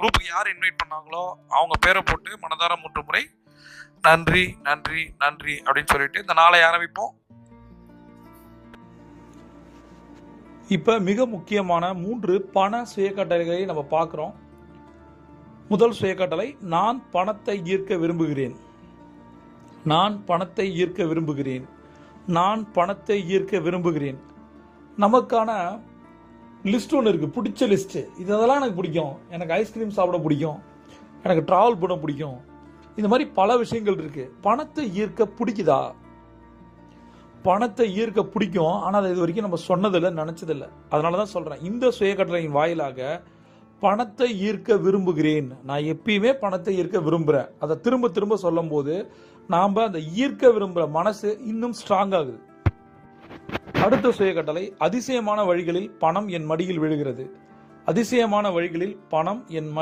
குரூப்புக்கு யார் இன்வைட் பண்ணாங்களோ அவங்க பேரை போட்டு மனதார 3 முறை நன்றி நன்றி நன்றி அப்படின்னு சொல்லிட்டு இந்த நாளை ஆரம்பிப்போம். இப்போ மிக முக்கியமான 3 பண சுயக்கட்டளைகளை நம்ம பார்க்குறோம். முதல் சுயக்கட்டளை, நான் பணத்தை ஈர்க்க விரும்புகிறேன். நான் பணத்தை ஈர்க்க விரும்புகிறேன். நான் பணத்தை ஈர்க்க விரும்புகிறேன். நமக்கான லிஸ்ட் ஒன்று இருக்குது, பிடிச்ச லிஸ்ட்டு. இதெல்லாம் எனக்கு பிடிக்கும். எனக்கு ஐஸ்கிரீம் சாப்பிட பிடிக்கும், எனக்கு ட்ராவல் பண்ண பிடிக்கும். இந்த மாதிரி பல விஷயங்கள் இருக்குது. பணத்தை ஈர்க்க பிடிக்குதா? பணத்தை ஈர்க்க பிடிக்கும், ஆனால் அது இது வரைக்கும் நம்ம சொன்னதில்லை, நினச்சதில்லை. அதனால தான் சொல்கிறேன், இந்த சுயக்கட்டளையின் வாயிலாக பணத்தை ஈர்க்க விரும்புகிறேன். நான் எப்பயுமே பணத்தை ஈர்க்க விரும்புகிறேன். அதை திரும்ப திரும்ப சொல்லும் போது நாம் அந்த ஈர்க்க விரும்புகிற மனசு இன்னும் ஸ்ட்ராங் ஆகுது. அடுத்த சுயக்கட்டளை, அதிசயமான வழிகளில் பணம் என் மடியில் விழுகிறது. அதிசயமான வழிகளில் பணம் என்